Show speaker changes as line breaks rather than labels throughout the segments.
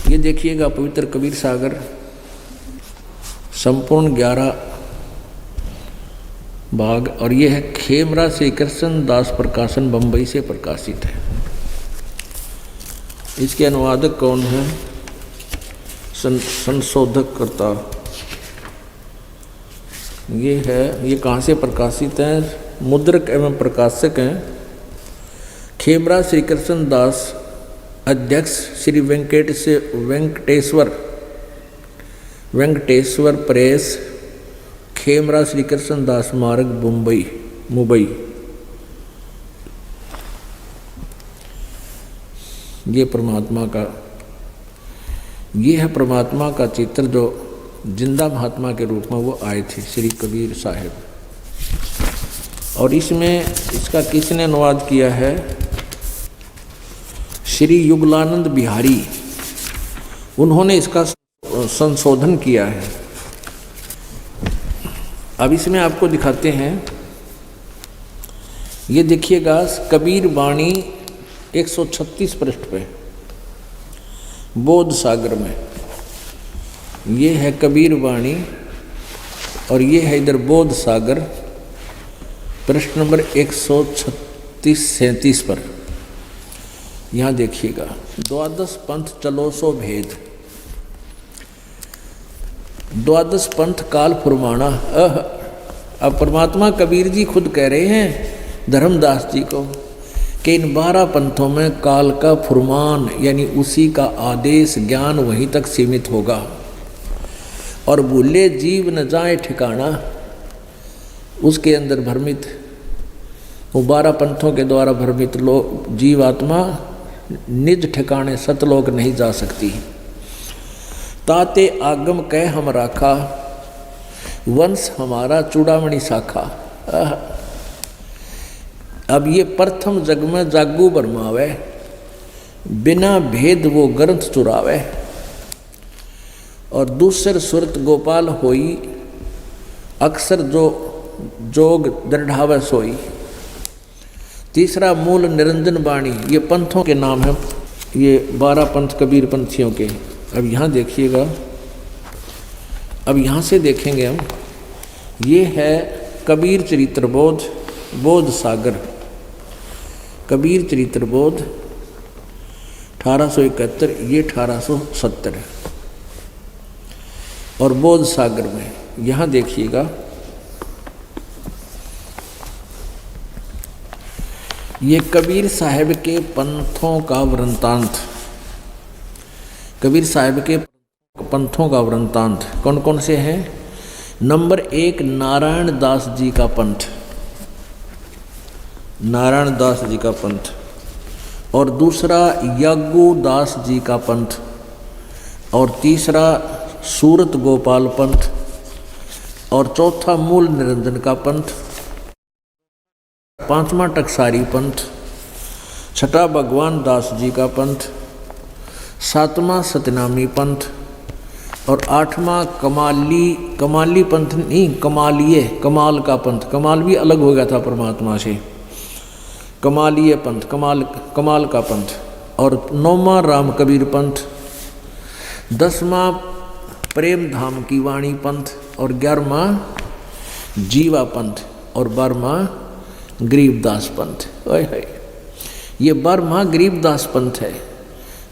ये देखिएगा पवित्र कबीर सागर संपूर्ण 11 भाग, और ये है खेमरा श्री कृष्ण दास प्रकाशन बंबई से प्रकाशित है। इसके अनुवादक कौन है? संशोधक करता ये है। ये कहाँ से प्रकाशित है? मुद्रक एवं प्रकाशक हैं खेमरा श्री कृष्ण दास, अध्यक्ष श्री वेंकटेश्वर प्रेस, खेमरा श्री कृष्ण दास मार्ग, मुंबई। ये परमात्मा का, ये है परमात्मा का चित्र जो जिंदा महात्मा के रूप में वो आए थे, श्री कबीर साहब। और इसमें इसका किसने अनुवाद किया है? श्री युगलानंद बिहारी, उन्होंने इसका संशोधन किया है। अब इसमें आपको दिखाते हैं, ये देखिएगा कबीर वाणी 136 पृष्ठ पे, बोध सागर में। ये है कबीर वाणी और ये है इधर बोध सागर, पृष्ठ नंबर 136-37 पर। यहाँ देखिएगा, द्वादश पंथ चलो सो भेद, द्वादश पंथ काल फुरमाना। अब परमात्मा कबीर जी खुद कह रहे हैं धर्मदास जी को कि इन 12 पंथों में काल का फुरमान यानी उसी का आदेश ज्ञान वहीं तक सीमित होगा, और भूले जीव न जाए ठिकाना, उसके अंदर भ्रमित, वो 12 पंथों के द्वारा भ्रमित लोग जीवात्मा निज ठिकाने सतलोक नहीं जा सकती। ताते आगम कह हम राखा, वंश हमारा चूड़ामणि शाखा। अब ये प्रथम जग में जागू बरमावे, बिना भेद वो ग्रंथ चुरावे, और दूसर सुरत गोपाल होई, अक्सर जो जोग दृढ़ावे सोई। तीसरा मूल निरंजन वाणी, ये पंथों के नाम हैं, ये 12 पंथ कबीर पंथियों के। अब यहाँ देखिएगा, अब यहाँ से देखेंगे हम, ये है कबीर चरित्र बोध, बोध सागर, कबीर चरित्र बोध 1871, ये 1870। और बोध सागर में यहाँ देखिएगा, ये कबीर साहब के पंथों का वृंतांत, कबीर साहब के पंथों का वृंतांत कौन कौन से हैं? नंबर 1 नारायण दास जी का पंथ, नारायण दास जी का पंथ, और दूसरा यागू दास जी का पंथ, और तीसरा सूरत गोपाल पंथ, और चौथा मूल निरंजन का पंथ, पांचवा टकसारी पंथ, छठा भगवान दास जी का पंथ, सातवां सतनामी पंथ, और 8वां कमाली पंथ नहीं, कमाल का पंथ। कमाल भी अलग हो गया था परमात्मा से, कमालीय पंथ, कमाल का पंथ, और 9वां राम कबीर पंथ, 10वां प्रेम धाम की वाणी पंथ, और 11वां जीवा पंथ, और 12वां गरीबदास पंथ। ये 12वां गरीबदास पंथ है।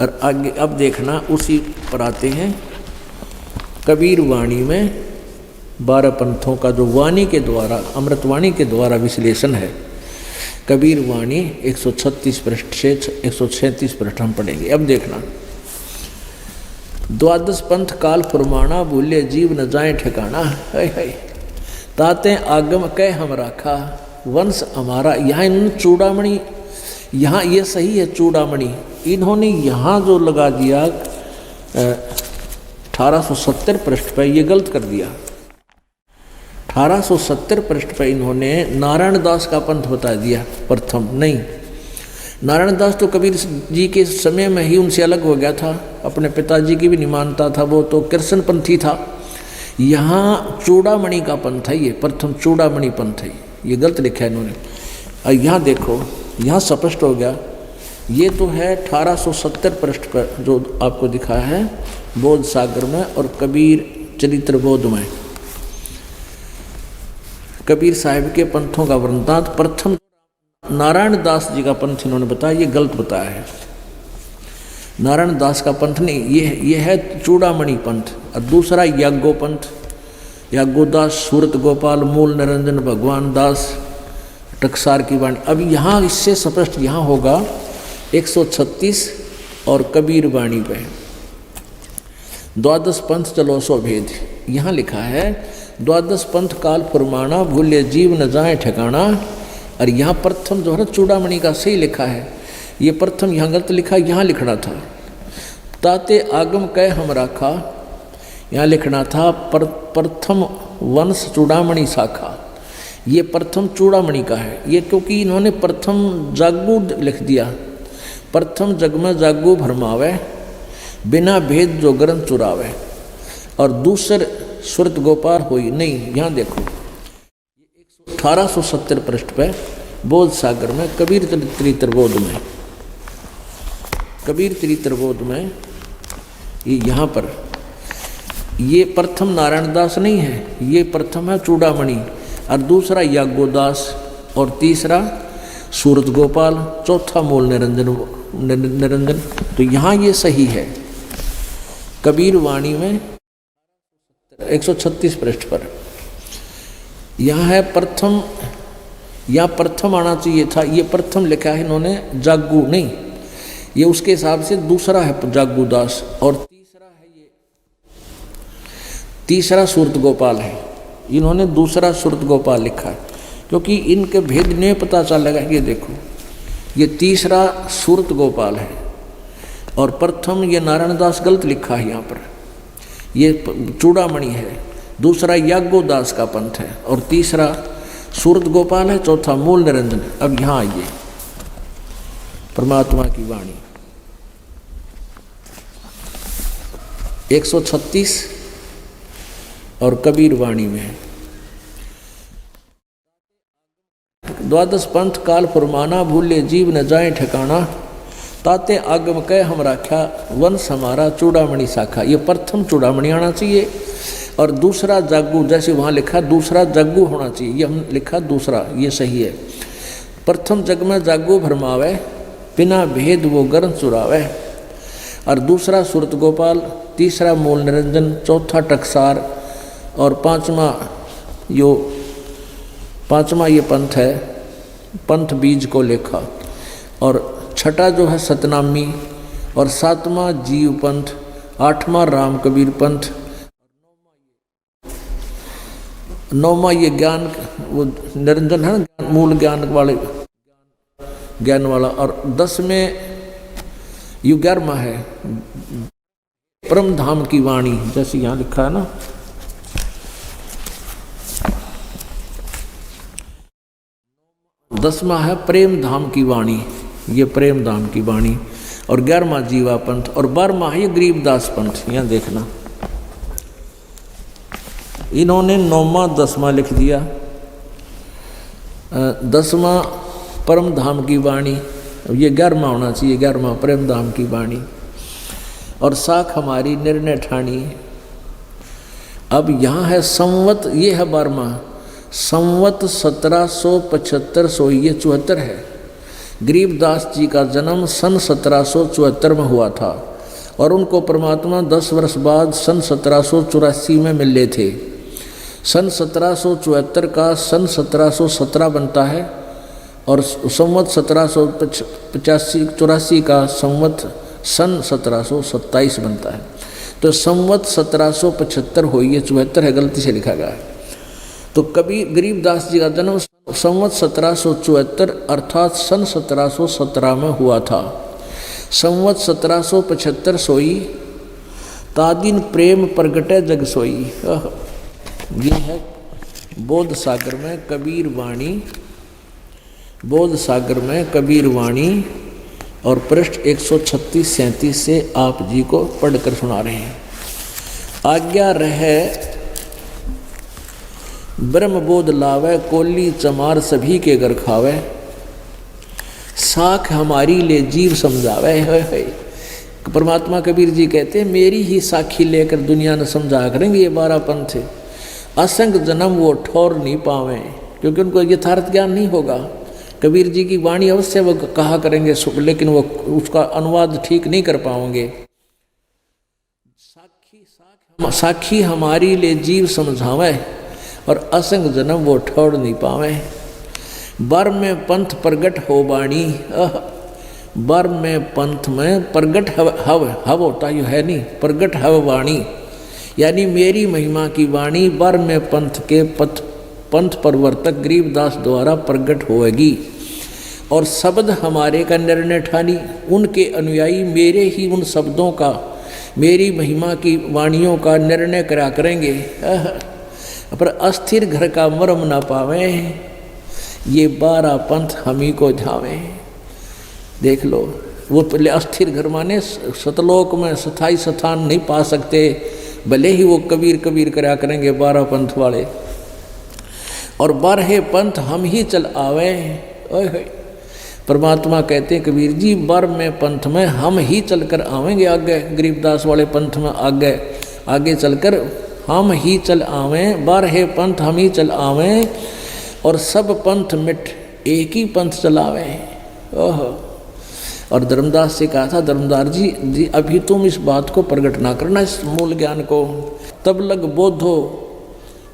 और आगे अब देखना, उसी पर आते हैं कबीर वाणी में 12 पंथों का जो वाणी के द्वारा, अमृतवाणी के द्वारा विश्लेषण है। कबीर वाणी 136 पृष्ठ से 137 पृष्ठ हम पढ़ेंगे। अब देखना, द्वादश पंथ काल फुरमाना, भूले जीव न जाए ठिकाना। ताते आगम कह हम राखा, वंश हमारा। यहाँ इन्होंने चूड़ामणि, यहाँ ये सही है चूड़ामणि, इन्होंने यहाँ जो लगा दिया 1870 पृष्ठ पर, ये गलत कर दिया। 1870 पृष्ठ पर इन्होंने नारायण दास का पंथ बता दिया प्रथम। नहीं, नारायण दास तो कबीर जी के समय में ही उनसे अलग हो गया था, अपने पिताजी की भी नहीं मानता था, वो तो कृष्ण पंथी था। यहाँ चूड़ामणि का पंथ है, ये प्रथम चूड़ामणि पंथ है, ये गलत लिखा है इन्होंने। और यहाँ देखो, यहाँ स्पष्ट हो गया ये तो है 1870 पृष्ठ पर जो आपको दिखा है बोध सागर में और कबीर चरित्र बोध में। कबीर साहिब के पंथों का वृंतांत। प्रथम नारायण दास जी का पंथ इन्होंने बताया, ये गलत बताया है। नारायण दास का पंथ नहीं, ये है चूड़ामणि पंथ। और दूसरा याज्ञो पंथ, याज्ञोदास, सूरत गोपाल, मूल निरंजन, भगवान दास, टकसार की वाणी। अब यहाँ इससे स्पष्ट यहाँ होगा 136 और कबीर वाणी पे द्वादश पंथ चलो सो भेद। यहाँ लिखा है द्वादश पंथ काल फुरमाना, भूले जीव न जाए ठिकाना। और यहाँ प्रथम जो है ना चूड़ामणि का सही लिखा है, ये प्रथम यहाँ गलत लिखा, यहाँ लिखना था ताते आगम कह हम राखा, यहाँ लिखना था प्रथम वंश चूड़ामणि शाखा। ये प्रथम चूड़ामणि का है ये, क्योंकि इन्होंने प्रथम जागू लिख दिया। प्रथम जग में जागू भरमावे, बिना भेद जो ग्रंथ चुरावे। और दूसर सूरत गोपाल हुई नहीं। यहाँ देखो 1870 पृष्ठ पे बोध सागर में कबीर चरित्र बोध में, कबीर चरित्र बोध में ये यहाँ पर ये प्रथम नारायण दास नहीं है, ये प्रथम है चूड़ामणि और दूसरा याज्ञोदास और तीसरा सूरत गोपाल, चौथा मूल निरंजन। तो यहाँ ये सही है कबीर वाणी में 136 पृष्ठ पर। यहाँ है प्रथम, यहाँ प्रथम आना चाहिए था, ये प्रथम लिखा है इन्होंने जागू नहीं, ये उसके हिसाब से दूसरा है जागू दास और तीसरा है ये, तीसरा सूरत गोपाल है। इन्होंने दूसरा सूरत गोपाल लिखा है क्योंकि इनके भेद नहीं पता चलेगा। ये देखो ये तीसरा सूरत गोपाल है और प्रथम ये नारायण दास गलत लिखा है यहाँ पर, ये चूड़ामणि है। दूसरा याज्ञोदास का पंथ है और तीसरा सूरत गोपाल है, चौथा मूल निरंजन। अब यहाँ आइए परमात्मा की वाणी 136 और कबीर वाणी में द्वादश पंथ काल फुरमाना, भूले जीव न जाए ठिकाना, ताते आगम कह हम राख्या, वंश हमारा चूड़ामणि शाखा। ये प्रथम चूड़ामणि आना चाहिए और दूसरा जागू, जैसे वहाँ लिखा दूसरा जागू होना चाहिए, ये हम लिखा दूसरा, ये सही है। प्रथम जग में जागू भरमावे, बिना भेद वो गर्म चुरावे। और दूसरा सूरत गोपाल, तीसरा मूल निरंजन, चौथा टकसार और पांचवा ये पंथ है, पंथ बीज को लेखा। और छठा जो है सतनामी और सातवां जीव पंथ, आठवां राम कबीर पंथ, नौवां ये ज्ञान वो निरंजन है ना, मूल ज्ञान वाले ज्ञान वाला। और 10वें यु 11वां है परम धाम की वाणी, जैसे यहाँ लिखा है ना। दसवां है प्रेम धाम की वाणी, ये प्रेम धाम की वाणी। और 11वां जीवा पंथ और 12वां है ये गरीबदास पंथ। यहाँ देखना इन्होंने 9वां 10वां लिख दिया। 10वां परम धाम की वाणी, ये 11वां होना चाहिए, 11वां प्रेम धाम की वाणी। और साख हमारी निर्णय ठानी। अब यहाँ है संवत, ये है 12वां संवत 1775 सो ये 74 है। गरीबदास जी का जन्म सन 1774 में हुआ था और उनको परमात्मा 10 वर्ष बाद सन 1784 में मिले थे। सन 1774 का सन 1717 बनता है और संवत 1784 का संवत सन 1727 बनता है। तो संवत 1775 हुई, ये 74 है, गलती से लिखा गया है। तो कबीर गरीबदास जी का जन्म संवत 1774 अर्थात सन 1717 में हुआ था। संवत 1775 सोई, तादिन प्रेम प्रगटे जग सोई। ये है बोध सागर में कबीर वाणी, बोध सागर में कबीर वाणी और पृष्ठ 136-37 से आप जी को पढ़कर सुना रहे हैं। आज्ञा रहे ब्रह्मबोध लावे, कोली चमार सभी के घर खावे। साख हमारी ले जीव समझावे है। परमात्मा कबीर जी कहते हैं मेरी ही साखी लेकर दुनिया ने समझा करेंगे ये 12 पंथ। असंग जन्म वो ठोर नहीं पावे, क्योंकि उनको यथार्थ ज्ञान नहीं होगा। कबीर जी की वाणी अवश्य वो कहा करेंगे, लेकिन वो उसका अनुवाद ठीक नहीं कर पाओगे। साखी हमारी ले जीव समझावे और असंग जन्म वो ठोर नहीं पावे। बर में पंथ प्रगट हो बाणी, बर में पंथ में प्रगट हव होता यू है नहीं, प्रगट हव वाणी, यानी मेरी महिमा की वाणी बर में पंथ के पंथ प्रवर्तक गरीबदास द्वारा प्रगट होएगी। और शब्द हमारे का निर्णय ठानी, उनके अनुयायी मेरे ही उन शब्दों का, मेरी महिमा की वाणियों का निर्णय करा करेंगे। पर अस्थिर घर का मरम ना पावे, ये 12 पंथ हम ही को झावे। देख लो, वो पहले अस्थिर घर माने सतलोक में स्थायी स्थान नहीं पा सकते, भले ही वो कबीर कबीर करा करेंगे 12 पंथ वाले। और 12 पंथ हम ही चल आवे। ओए परमात्मा कहते हैं कबीर जी 12वें पंथ में हम ही चलकर आवेंगे, आगे गरीबदास वाले पंथ में आगे चलकर हम ही चल आवें। 12 पंथ हम ही चल आवें और सब पंथ मिट एक ही पंथ चलावे। ओह, और धर्मदास से कहा था, धर्मदास जी अभी तुम इस बात को प्रकट ना करना, इस मूल ज्ञान को, तब लग बोधो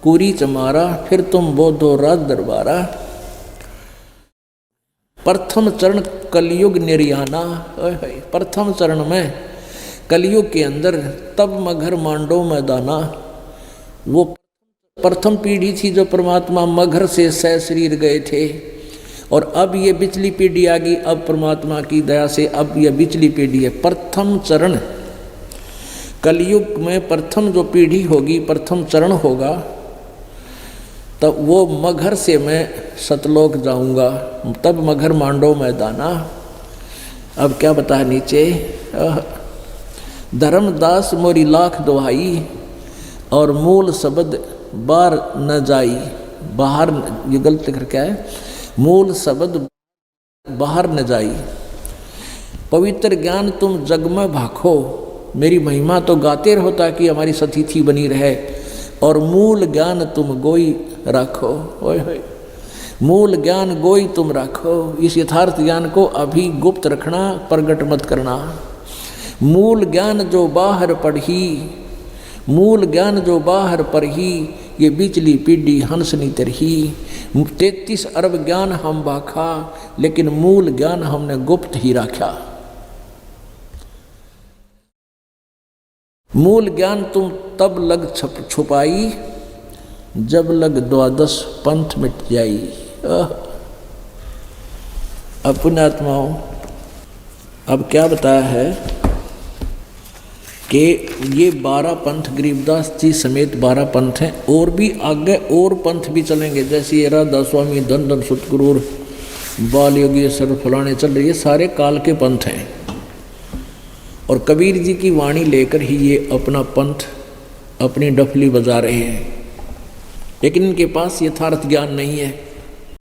कुरी चमारा, फिर तुम बोधो राज दरबारा। प्रथम चरण कलयुग निर्याना, प्रथम चरण में कलयुग के अंदर तब मगर मांडो मैदाना, वो प्रथम पीढ़ी थी जो परमात्मा मगर से सह शरीर गए थे। और अब ये बिचली पीढ़ी आ गई, अब परमात्मा की दया से अब ये बिचली पीढ़ी है। प्रथम चरण कलयुग में प्रथम जो पीढ़ी होगी, प्रथम चरण होगा, तब वो मगर से मैं सतलोक जाऊंगा, तब मगर मांडो मैदाना। अब क्या बता नीचे, धर्मदास मोरी लाख दुहाई और मूल शब्द बार न जाई, बाहर, ये गलत लिख क्या है, मूल शब्द बाहर न जाई। पवित्र ज्ञान तुम जग में भाखो, मेरी महिमा तो गाते रहो ताकि हमारी सतिथि बनी रहे। और मूल ज्ञान तुम गोई रखो, ओए होए, मूल ज्ञान गोई तुम रखो। इस यथार्थ ज्ञान को अभी गुप्त रखना, प्रगट मत करना। मूल ज्ञान जो बाहर पढ़ी, मूल ज्ञान जो बाहर पढ़ी, ये बिचली पीढ़ी हंसनी तरही। 33 अरब ज्ञान हम बाखा, लेकिन मूल ज्ञान हमने गुप्त ही रखा। मूल ज्ञान तुम तब लग छुपाई, जब लग 12 पंथ मिट जाई। अब पुण्यात्माओं, अब क्या बताया है कि ये 12 पंथ गरीबदास जी समेत 12 पंथ हैं, और भी आगे और पंथ भी चलेंगे, जैसे ये राधा स्वामी, धन धन सतगुरूर, बाल योगी, सर्व फलाने चल रही है, सारे काल के पंथ हैं। और कबीर जी की वाणी लेकर ही ये अपना पंथ, अपनी डफली बजा रहे हैं, लेकिन इनके पास यथार्थ ज्ञान नहीं है।